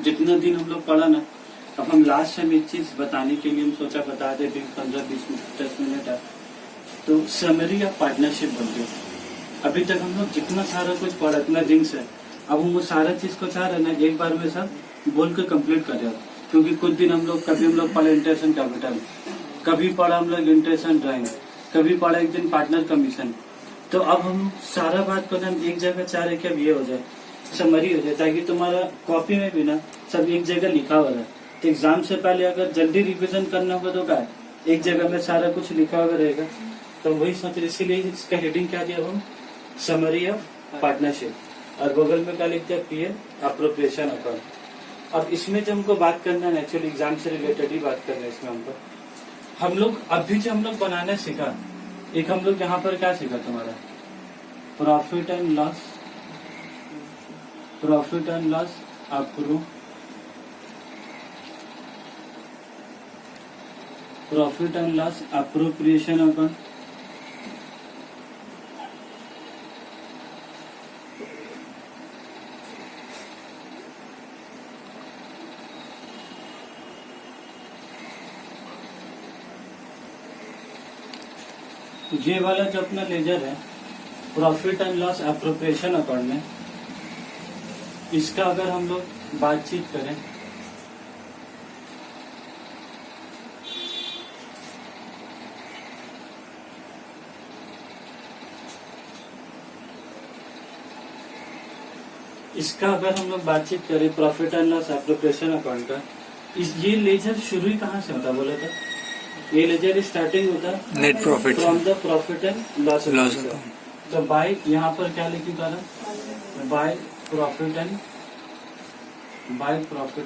जितना दिन हम लोग पढ़ा ना, अब हम लास्ट टाइम एक चीज बताने के लिए हम सोचा बता दे 15-20 मिनट 10 मिनट है। तो समरी ऑफ पार्टनरशिप बोल के अभी तक हम लोग जितना सारा कुछ पढ़ा इतना दिन से, अब हम वो सारा चीज को चाह रहे ना एक बार में सब बोल के कंप्लीट कर रहे। क्योंकि कुछ दिन हम लोग कभी हम लोग पढ़े इंटरेस्ट कैपिटल, कभी पढ़ा हम लोग इंटरेस्ट ड्राइंग, कभी पढ़ा एक दिन पार्टनर कमीशन। तो अब हम सारा बात को हम एक जगह चाह रहे कि अब ये हो जाए, समरी हो जाए, ताकि तुम्हारा कॉपी में भी ना सब एक जगह लिखा हुआ है। तो एग्जाम से पहले अगर जल्दी रिवीजन करना होगा तो क्या एक जगह में सारा कुछ लिखा हुआ रहेगा। तो वही सोच रहे, इसीलिए इसका हेडिंग क्या दिया हम, समरी ऑफ पार्टनरशिप, और बगल में क्या लिखते हैं, पीए अप्रोप्रिएशन अकाउंट। अब इसमें जो हमको बात करना है एक्चुअली एग्जाम से रिलेटेड ही बात करना है इसमें हमको। हम लोग अभी जो हम लोग बनाना सीखा, एक हम लोग यहाँ पर क्या सीखा तुम्हारा, profit and loss, profit and loss profit and loss appropriation account. ये वाला जो अपना लेजर है profit and loss appropriation account में, इसका अगर हम लोग बातचीत करें, इसका अगर हम लोग बातचीत करें profit and loss appropriation account का, ये लेजर शुरू ही कहाँ से होता बोला था, ये लेजर स्टार्टिंग होता है net profit from the profit and loss account. तो बाय यहाँ पर क्या लिखी था, by profit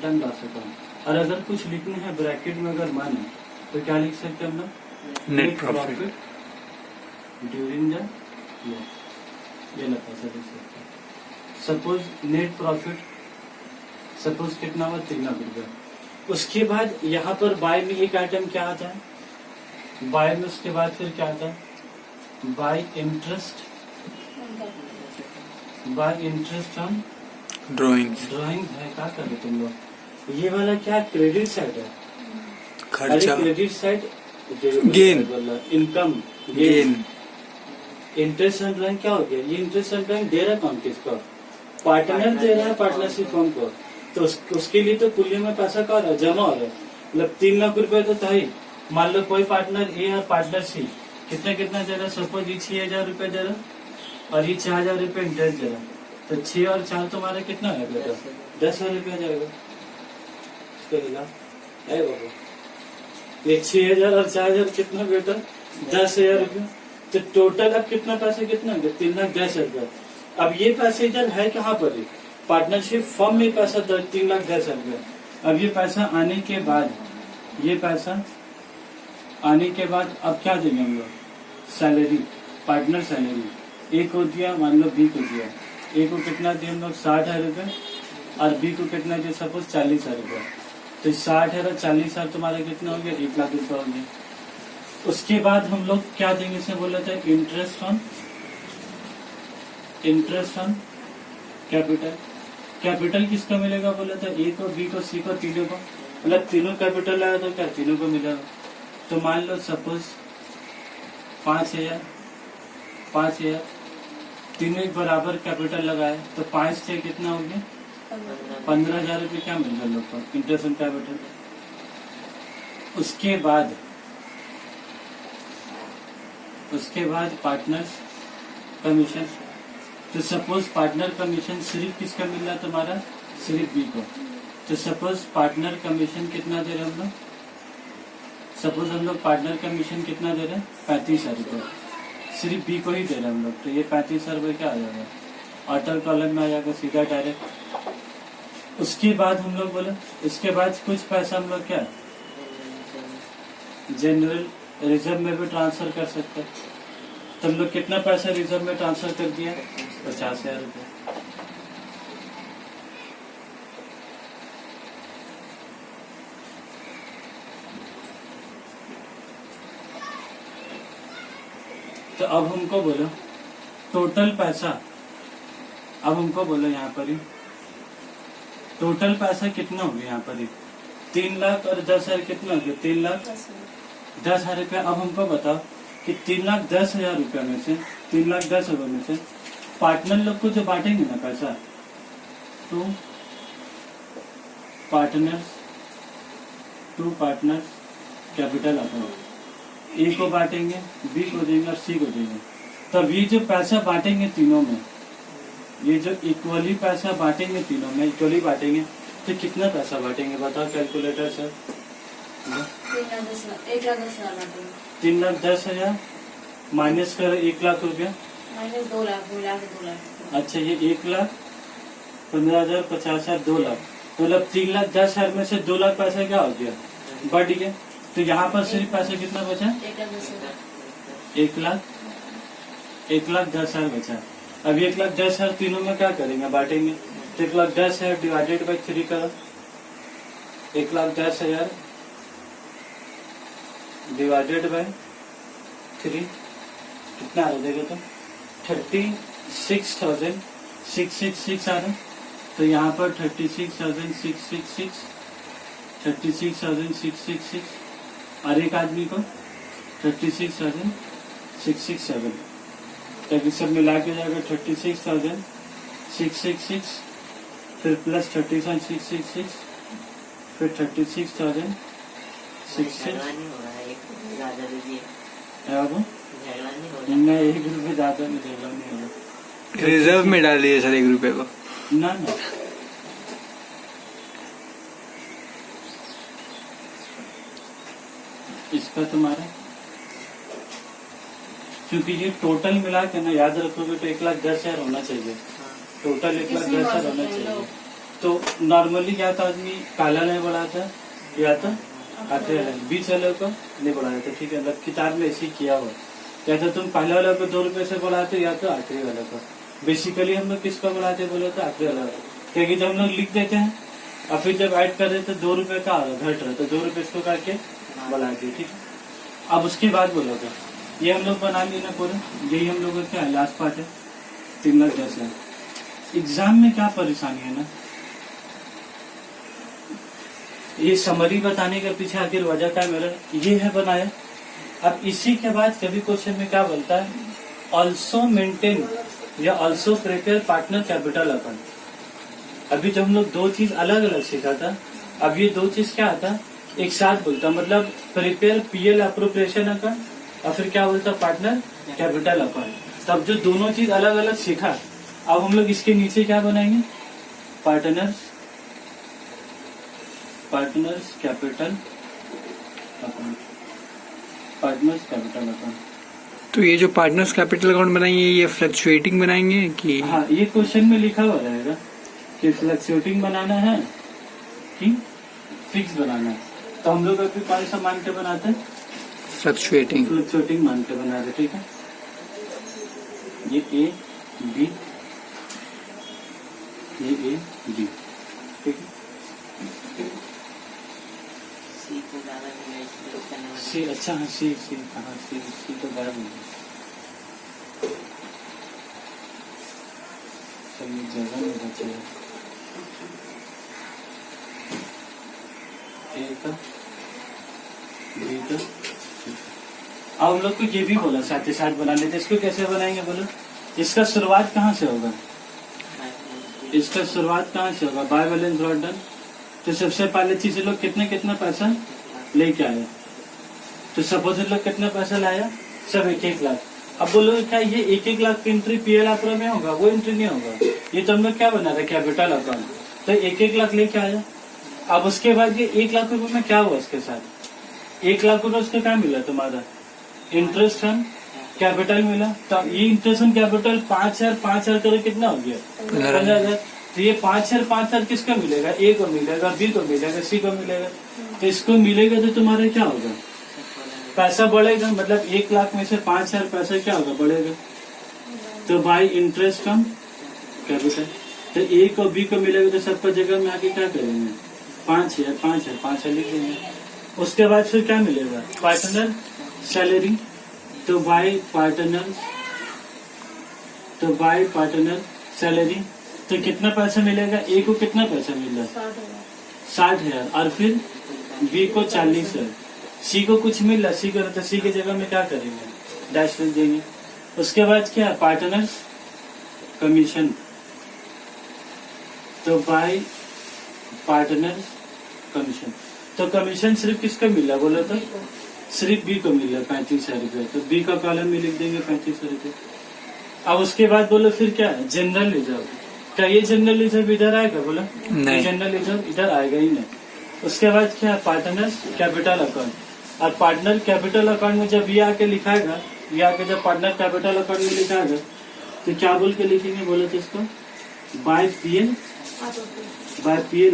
and loss account. और अगर कुछ लिखना है ब्रैकेट में अगर माने तो क्या लिख सकते हैं हम लोग, net profit during the year, ये लगता है लिख सकते हैं। सपोज नेट प्रॉफिट सपोज कितना हुआ, 3 लाख रुपया। उसके बाद यहाँ पर बाय में एक आइटम क्या आता है, बाय में उसके बाद फिर क्या आता है, बाय इंटरेस्ट ऑन ड्राइंग है। क्या कर रहे तुम लोग, ये वाला क्या क्रेडिट साइड है, खर्चा, credit side gain, income gain. Interest on drawing क्या हो गया, ये इंटरेस्ट ऑन ड्राइंग दे रहा कौन किसको, पार्टनर दे रहा है पार्टनरशिप फर्म को। तो उसके लिए तो कुल्ली में पैसा क्या हो रहा है, जमा हो रहा है। मतलब 3 लाख रुपए तो था ही। मान लो कोई पार्टनर ए और पार्टनर सी कितना दे रहा, सपोज ये 6,000 रुपए दे रहा और ये 4,000 रुपए इंटरेस्ट दे रहा। तो 6 और 4 तुम्हारा कितना है बेटा, 10,000 रुपया जाएगा। ये 6,000 और 4,000 कितना बेटा, 10,000 रुपया। तो टोटल अब कितना पैसा, कितना 3,10,000 रुपया। अब ये पैसे इधर है कहाँ पर, पार्टनरशिप फर्म में पैसा 3,10,000 रुपया। अब ये पैसा आने के बाद, ये पैसा आने के बाद अब क्या देंगे हम लोग, सैलरी, पार्टनर सैलरी। ए को दिया, मान लो बी को दिया, ए को कितना दिया हम लोग 60,000 रुपये और बी को कितना दिया सपोज 40,000 रुपये। तो 60,000 और 40,000 तुम्हारा कितना हो गया, 1 लाख रुपये हो गया। उसके बाद हम लोग क्या देंगे, इसे बोला था इंटरेस्ट ऑन कैपिटल। कैपिटल किसका मिलेगा बोला था, ए को बी को सी को, तीनों को। मतलब तीनों कैपिटल लाया तो क्या तीनों को मिलेगा। तो मान लो सपोज 5,000 तीनों एक बराबर कैपिटल लगाए तो 5 से कितना हो गया, 15,000 रुपये क्या मिल गया लोग को, इंटरेस्ट ऑन कैपिटल। उसके बाद पार्टनर्स कमीशन। तो सपोज पार्टनर कमीशन सिर्फ किसका मिल रहा है तुम्हारा, सिर्फ बी को। तो सपोज पार्टनर कमीशन कितना दे रहे हम लोग, सपोज हम लोग पार्टनर कमीशन कितना दे रहे हैं, 35,000 रुपये, सिर्फ बी को ही दे रहे हैं हम लोग। तो ये 35,000 रुपये क्या आ जाएगा, ऑटर कॉलम में आ जाएगा सीधा डायरेक्ट। उसके बाद हम लोग बोले, इसके बाद कुछ पैसा हम लोग क्या जनरल रिजर्व में भी ट्रांसफर कर सकते हैं। तो हम लोग कितना पैसा रिजर्व में ट्रांसफर कर दिया, 50,000 रुपये। तो अब हमको बोलो टोटल पैसा, अब हमको बोलो यहाँ पर ही टोटल पैसा कितना हो गया यहाँ पर? 3 लाख और 10,000 कितना हो गया? 3,10,000 रुपया। अब हमको बताओ कि 3,10,000 रुपया में से 3,10,000 में से पार्टनर लोग को जो बांटेंगे ना पैसा, तो टू पार्टनर्स कैपिटल अकाउंट, ए को बांटेंगे, बी को देंगे और सी को देंगे। तब ये जो पैसा बांटेंगे तीनों में, ये जो इक्वली पैसा बांटेंगे तीनों में, इक्वली बांटेंगे, तो कितना पैसा बांटेंगे बताओ कैलकुलेटर सर? 3,10,000 माइनस कर 1 लाख रुपया, माइनस 2 लाख 2 लाख 2 लाख। अच्छा ये 1,15,000 50,000 2 लाख, मतलब 3,10,000 में से 2 लाख पैसा क्या हो गया? बढ़ गया। तो यहाँ पर सिर्फ पैसा कितना बचा? 1,10,000 बचा। अब 1,10,000 तीनों में क्या करेंगे? बांटेंगे। तो 1,10,000 डिवाइडेड बाई 3 करो। 1,10,000 डिवाइडेड बाई 3 कितना आ रहा देखो तो? 36,666 आ रहा। तो यहाँ पर 36,666 और एक आदमी को 36,667, ताकि सब मिला के जाएगा 36,666, फिर प्लस 37,666, फिर 36,666। नहीं 1 रुपये ज्यादा नहीं, झगड़ा नहीं होगा। रिजर्व में डाल दिए सर 1 रुपए को। ना इसका तुम्हारा, क्योंकि ये टोटल मिला के ना याद रखोगे तो 1,10,000 होना चाहिए। टोटल 1,10,000 होना चाहिए। तो नॉर्मली या तो आदमी काला नहीं बढ़ाता या तो आखिरी वाला बीच वाले को नहीं बढ़ाता। ठीक है, मतलब किताब में ऐसे किया हुआ, या तो तुम पहले वाले को 2 रुपए से बढ़ाते या तो आखिरी वाले को। बेसिकली हम लोग किसको बढ़ाते बोले तो आखिरी वाला, क्योंकि जब हम लोग लिख देते हैं और फिर जब ऐड कर देते 2 रुपए का घट रहा, तो 2 रुपए इसको करके बढ़ाते। ठीक है, अब उसके बाद बोलोगे ये हम लोग बना लिए ना पूरे, यही हम लोग का क्या है लास्ट पार्ट है 3,10,000। एग्जाम में क्या परेशानी है ना, ये समरी बताने के पीछे आखिर वजह क्या मेरा ये है बनाया। अब इसी के बाद कभी क्वेश्चन में क्या बोलता है, ऑल्सो मेंटेन या also prepare partner capital account. अभी जब हम लोग 2 चीज अलग अलग सीखा था, अब ये 2 चीज क्या आता एक साथ बोलता, मतलब प्रिपेयर पीएल अप्रोप्रिएशन अकाउंट और फिर क्या बोलता पार्टनर कैपिटल अकाउंट। तब जो दोनों चीज अलग अलग सीखा, अब हम लोग इसके नीचे क्या बनाएंगे, partners capital account, partners capital account. तो ये जो पार्टनर्स कैपिटल अकाउंट बनाएंगे ये फ्लक्चुएटिंग बनाएंगे कि? हाँ, ये क्वेश्चन में लिखा हुआ रहेगा कि फ्लक्चुएटिंग बनाना है कि फिक्स बनाना है। तो हम लोग अभी कौन सा मान के बनाते हैं, फ्लक्चुएटिंग मान के बना रहे। ठीक है, ये ए बी, ये ए बी। ठीक है, सी अच्छा है, सी कहाँ सी तो गायब हो गया, जगह नहीं बचे। अब हम लोग को ये भी बोला साथ ही साथ बना लेते, इसको कैसे बनाएंगे बोलो। इसका शुरुआत कहाँ से होगा, इसका शुरुआत कहाँ से होगा, बाय बैलेंस ब्रॉट डाउन। तो सबसे पहले चीज लोग कितना पैसा लेके आया, तो सपोज लोग कितना पैसा लाया, सब 1-1 लाख। अब बोलो क्या ये 1-1 लाख की एंट्री पीएल अप्रो में होगा, वो एंट्री नहीं होगा। ये तो हम लोग क्या बना रहे कैपिटल अकाउंट, तो 1-1 लाख लेके आया। अब उसके बाद ये 1 लाख रुपए में क्या हुआ उसके साथ, 1 लाख रुपए उसको क्या मिला तुम्हारा, इंटरेस्ट ऑन कैपिटल मिला। तो ये इंटरेस्ट ऑन कैपिटल 5,000 करो कितना हो गया 15,000। तो ये 5,000 किसका मिलेगा, ए को मिलेगा, बी को मिलेगा, सी को मिलेगा। तो इसको मिलेगा तो तुम्हारा क्या होगा, पैसा बढ़ेगा। मतलब 1 लाख में से 5,000 पैसा क्या होगा, बढ़ेगा। तो बाई इंटरेस्ट ऑन कैपिटल, तो ए को बी को मिलेगा, तो सबका जगह में आके क्या करेंगे 5,000 लिख देंगे। उसके बाद फिर क्या मिलेगा, पार्टनर सैलरी, तो बाई पार्टनर सैलरी। तो तो कितना पैसा मिलेगा? ए को कितना पैसा मिल रहा है? 60,000। और फिर बी को 40,000, सी को कुछ मिल रहा है, सी को, तो सी की जगह में क्या करेंगे? डैश लिख देंगे। उसके बाद क्या? Partners commission. तो बाय पार्टनर्स कमीशन। तो कमीशन सिर्फ किसको मिल रहा है बोलो तो? सिर्फ बी को मिल रहा है 35,000 रुपये। तो बी का कॉलम में लिख देंगे 35,000 रुपये। अब उसके बाद बोलो फिर क्या है? General reserve. क्या ये जनरल रिजर्व इधर आएगा बोलो? नहीं। जनरल रिजर्व इधर आएगा ही नहीं। उसके बाद क्या? Partners capital account. और पार्टनर कैपिटल अकाउंट में जब ये आके लिखाएगा, ये आके जब पार्टनर कैपिटल अकाउंट में लिखाएगा तो क्या बोल के लिखेंगे बोलो तो इसको? By PL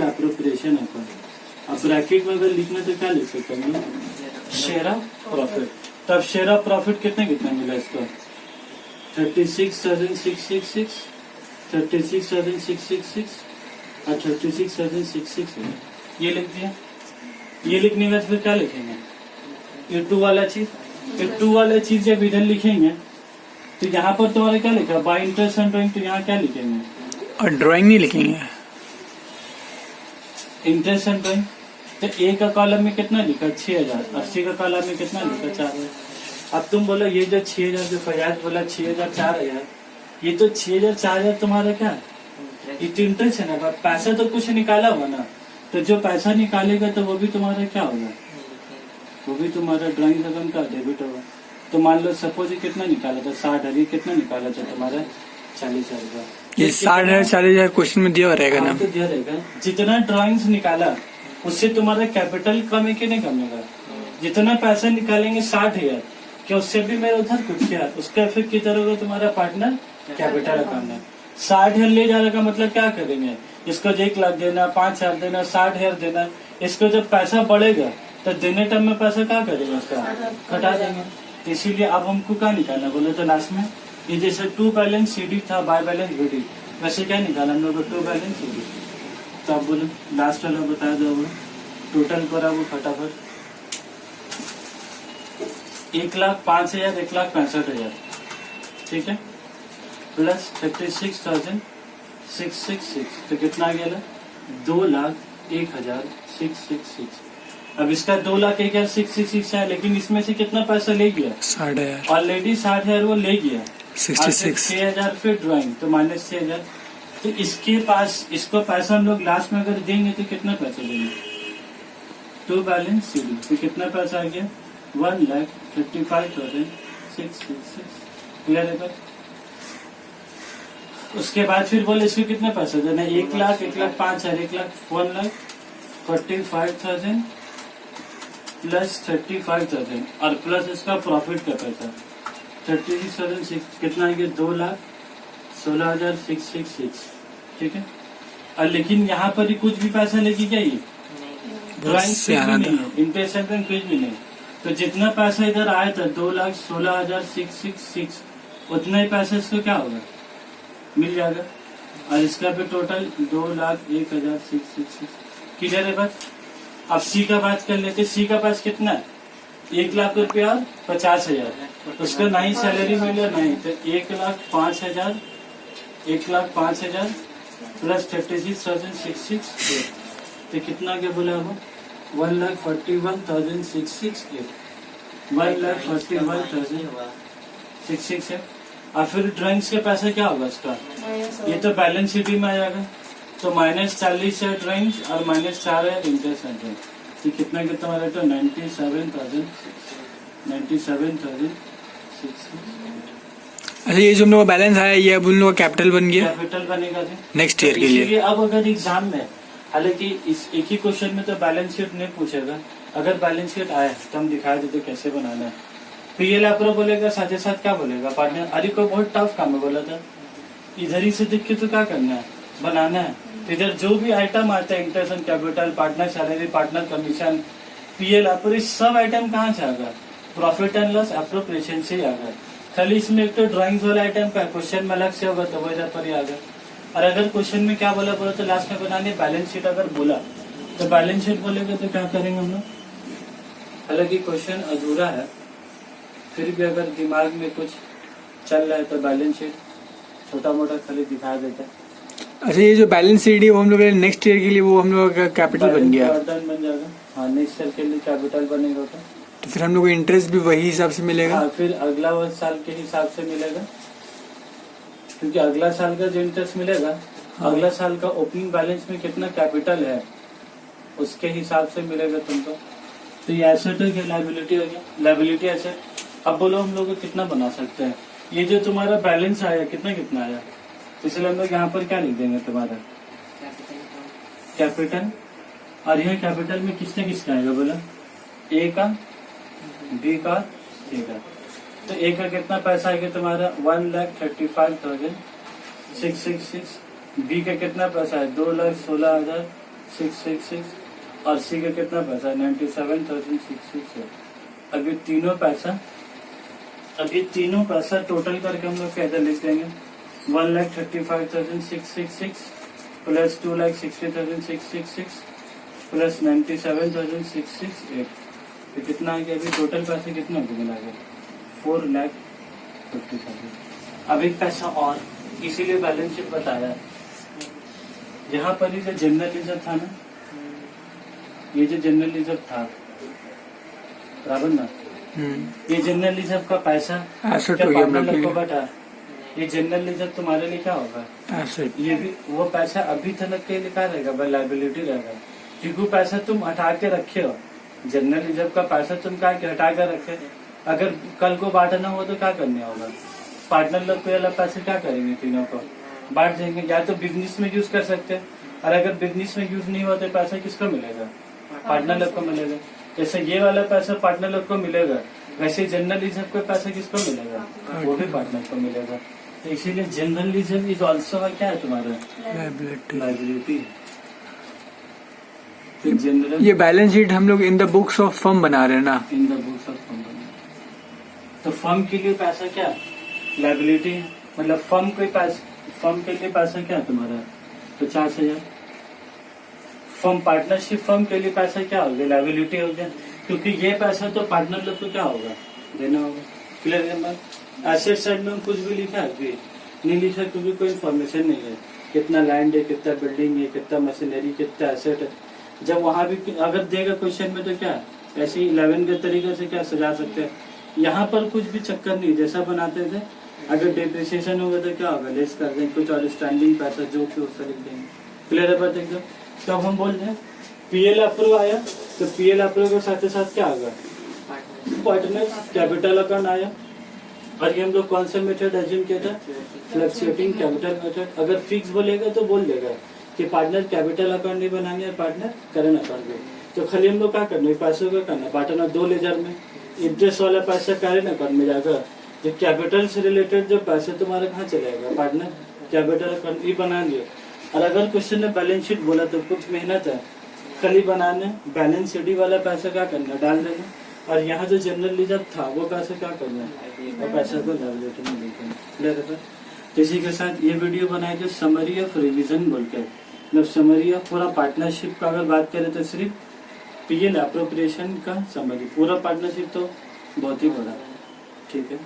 appropriation account. अब ब्रैकेट में अगर लिखना तो क्या लिख सकते हैं? Share of profit. तब शेयर ऑफ प्रॉफिट कितना मिला इसको? 36,666, 36,666 और 36,666 ये लिख दिया। ये लिखने के बाद फिर क्या लिखेंगे? ये टू वाला चीज। ये टू वाला चीज जब इधर लिखेंगे तो यहाँ पर तुम्हारा क्या लिखा? Bye interest and drawing. तो यहाँ क्या लिखेंगे? और ड्राइंग नहीं लिखेंगे? Interest and drawing. तो ए का कॉलम में कितना लिखा? 6,000। 80 का कॉलम में कितना लिखा? 4,000। अब तुम बोलो ये जो 6,000 जो फयाज बोला 6,000 4,000, ये तो 6,000 4,000 तुम्हारा क्या? ये तो इंटरेस्ट है ना, पैसा तो कुछ निकाला हुआ ना। तो जो पैसा निकालेगा तो वो भी तुम्हारा क्या होगा? वो भी तुम्हारा ड्राइंग रकम का डेबिट होगा। तो मान लो सपोज कितना निकाला था? 60,000। ये कितना निकाला था तुम्हारा? 40,000 का। ये 60,000 40,000 क्वेश्चन में दिया रहेगा ना? तो दिया रहेगा। जितना ड्राइंग्स निकाला उससे तुम्हारा कैपिटल कम है कि नहीं कमेगा? जितना पैसा निकालेंगे 60,000, क्या उससे भी मेरा उधर कुछ क्या? उसका इफेक्ट किधर होगा? तुम्हारा पार्टनर कैपिटल अकाउंट है। 60,000 ले जाने का मतलब क्या करेंगे? इसको 1 लाख देना, 5,000 देना, 60,000 देना। इसको जब पैसा बढ़ेगा तो देने टाइम में पैसा क्या करेंगे? उसका घटा देंगे। तो इसीलिए अब हमको क्या निकालना बोले तो लास्ट में ये जैसे टू बैलेंस सीडी था, बाय बैलेंस बीडी, वैसे क्या निकाला हम लोग को? To balance C D. तो अब बोलो लास्ट वाला बता दो। टोटल करा वो फटाफट। 1,05,000, 1,65,000, ठीक है, प्लस 36,666। तो कितना आ गया? 2,01,666। अब इसका 2,01,666 है, लेकिन इसमें से कितना पैसा ले गया? 60,000। ऑलरेडी 60,000 वो ले गया। 66। 6,000 फिर ड्राइंग तो -6,000। तो इसके पास इसको पैसा हम लोग लास्ट में अगर देंगे तो कितना पैसा देंगे? To balance C D. तो कितना पैसा आ गया? 1,35,666। क्लियर है बात? उसके बाद फिर बोले इसको कितना पैसा देना? 1 लाख, 1,05,000, 1,45,000 प्लस 35,000 और प्लस इसका प्रॉफिट का पैसा 36,006। कितना आ गया? 2,16,666, ठीक है। और लेकिन यहाँ पर ही कुछ भी पैसा लेगी क्या? ये ड्राइंग कुछ भी नहीं है, इंटरेस्ट कुछ भी नहीं। तो जितना पैसा इधर आया था 2,16,666, उतना ही पैसा इसको क्या होगा? मिल जाएगा। और इसका भी टोटल 2,01,666। क्लियर है बात? अब सी का बात कर लेते। सी का पास कितना है? 1,00,000 रुपया और 50,000। उसका नहीं सैलरी मिले नहीं, तो 1,05,000, 1,05,000 प्लस 36,666। तो कितना क्या बोला वो? 1,41,668, 1,41,666 है। और फिर ड्राइंग्स के पैसा क्या होगा इसका? ये तो बैलेंस शीट में आ जाएगा। तो -40 है ड्राइंग्स और -4 है इंटरेस्ट एंड ड्राइंग। तो कितना कितना हमारा? तो 97,600। अच्छा, ये जो हम लोग का बैलेंस आया ये अब उन लोग का कैपिटल बन गया, कैपिटल बनेगा नेक्स्ट ईयर के लिए। इसीलिए अब अगर एग्जाम में, हालांकि इस एक ही क्वेश्चन में तो बैलेंस शीट नहीं पूछेगा, अगर बैलेंस शीट आए तो हम दिखा देते कैसे बनाना है। पीएल अप्रो बोलेगा, साथ ही साथ क्या बोलेगा? पार्टनर। अरे को बहुत टफ काम है बोला था, इधर ही से देख के तो क्या करना है? बनाना है। तो इधर जो भी आइटम आता है, interest and capital, partner salary, partner commission, PL अप्रो, सब आइटम कहाँ से आएगा? प्रॉफिट एंड लॉस एप्रोप्रिएशन से ही आएगा। खाली इसमें एक तो ड्राइंग्स वाला आइटम का क्वेश्चन में अलग से होगा तो वो इधर पर ही आएगा। और अगर क्वेश्चन में क्या बोला तो लास्ट में बनाने बैलेंस शीट अगर बोला तो बैलेंस शीट बोलेगा तो क्या करेंगे हम लोग? हालांकि क्वेश्चन अधूरा है, फिर भी अगर दिमाग में कुछ चल रहा है तो बैलेंस शीट छोटा मोटा खाली दिखा देता है। अच्छा, ये जो बैलेंस शीट है वो हम लोग नेक्स्ट ईयर के लिए वो हम लोग का कैपिटल बन गया, बर्डन बन जाएगा। हाँ, नेक्स्ट ईयर के लिए कैपिटल बनेगा तो फिर हम लोग को इंटरेस्ट भी वही हिसाब से मिलेगा। हाँ, फिर अगला साल के हिसाब से मिलेगा, क्योंकि अगला साल का जो इंटरेस्ट मिलेगा, अगला साल का ओपनिंग बैलेंस में कितना कैपिटल है उसके हिसाब से मिलेगा तुमको। तो ये एसेट हो गया, लायबिलिटी हो गया, लायबिलिटी एसेट। अब बोलो हम लोग कितना बना सकते हैं। ये जो तुम्हारा बैलेंस आया कितना कितना आया, इसलिए हम लोग यहाँ पर क्या लिख देंगे तुम्हारा कैपिटल। और यह कैपिटल में किसने किसका आएगा बोला, ए का, बी का, सी का। तो ए का कितना पैसा आएगा तुम्हारा 1,35,666। बी का कितना पैसा है 2,16,666। और सी का कितना पैसा है 97,666। अभी तीनों पैसा टोटल करके हम लोग कैसे लिख देंगे 1,35,666 प्लस 2,60,666 प्लस 97,668। तो कितना आ गया, अभी टोटल पैसे कितना मिला गया 4,50,000। अब एक पैसा और, इसीलिए बैलेंस शीट बताया। यहाँ पर ही जो जनरल रिजर्व था ना, ये जो जनरल रिजर्व था बराबर ना, ये जनरल रिजर्व का पैसा एसेट हो गया हम लोग के लिए। बटा, ये जनरल रिजर्व तुम्हारे लिए क्या होगा एसेट। ये भी वो पैसा अभी तक के लिए क्या रहेगा, लायबिलिटी रहेगा, क्योंकि पैसा तुम हटा के रखे हो। जनरल रिजर्व का पैसा तुम क्या हटा कर रखे, अगर कल को बांटना हो तो क्या करना होगा, पार्टनर लोग को वाला पैसे क्या करेंगे, तीनों को बांट देंगे। या तो बिजनेस में यूज कर सकते हैं, और अगर बिजनेस में यूज नहीं हुआ तो पैसा किसको मिलेगा, पार्टनर लोग को मिलेगा। जैसे ये वाला पैसा पार्टनर लोग को मिलेगा, वैसे जनरल रिजर्व का पैसा किसको मिलेगा, वो भी पार्टनर को मिलेगा। तो इसीलिए जनरल रिजर्व इज ऑल्सो क्या है तुम्हारा लायबिलिटी। तो जनरल ये बैलेंस शीट हम लोग in the books of firm बना रहे हैं ना, in the books of firm. तो फर्म के लिए पैसा क्या लायबिलिटी, मतलब फर्म के लिए पैसा क्या है तुम्हारा 50,000। फर्म पार्टनरशिप फर्म के लिए पैसा क्या हो गया, लायबिलिटी हो गया, क्योंकि ये पैसा तो पार्टनर लोग को क्या होगा, देना होगा। क्लियर है। एसेट साइड में कुछ भी लिखा है अभी नहीं लिखा, क्योंकि कोई इन्फॉर्मेशन नहीं है, कितना लैंड है, कितना बिल्डिंग है, कितना मशीनरी, कितना एसेट है। जब वहां भी अगर देगा क्वेश्चन में तो क्या ऐसे 11 के तरीके से क्या सजा सकते हैं। यहाँ पर कुछ भी चक्कर नहीं, जैसा बनाते थे। अगर डिप्रिसिएशन होगा तो क्या होगा, लेस कर देंगे कुछ और स्टैंडिंग पैसा जो कि उससे लिख देंगे। क्लियर है बात एकदम। तो अब हम बोल रहे हैं पीएल अप्रूव आया, तो पीएल अप्रूव के साथ साथ क्या होगा, पार्टनर कैपिटल अकाउंट आया। और ये हम लोग कौन सा मेथड एज्यूम किया था, फ्लक्चुएटिंग कैपिटल मेथड। अगर फिक्स बोलेगा तो बोल देगा कि पार्टनर कैपिटल अकाउंट नहीं बनाएंगे और पार्टनर करंट अकाउंट भी। तो खाली हम लोग क्या करना है, पैसों का करना, बांटना 2 लेजर में। इंटरेस्ट वाला पैसा करंट अकाउंट में जाकर, जो कैपिटल से रिलेटेड जो पैसे तुम्हारा कहाँ चलेगा, पार्टनर कैपिटल अकाउंट ही बना लिया। और अगर क्वेश्चन ने बैलेंस शीट बोला तो कुछ मेहनत है, खाली बनाने बैलेंस शीट वाला पैसा क्या करना, डाल देना। और यहाँ जो जनरल रिजर्व था वो पैसा क्या करना है, वो पैसा को लायबिलिटी में लेकर। क्लियर है। तो इसी के साथ ये वीडियो बनाए थे समरी ऑफ रिवीजन बोलकर, मतलब समरी ऑफ पूरा पार्टनरशिप का अगर बात करें तो सिर्फ पीएल अप्रोप्रिएशन का समरी, पूरा पार्टनरशिप तो बहुत ही बड़ा। ठीक है।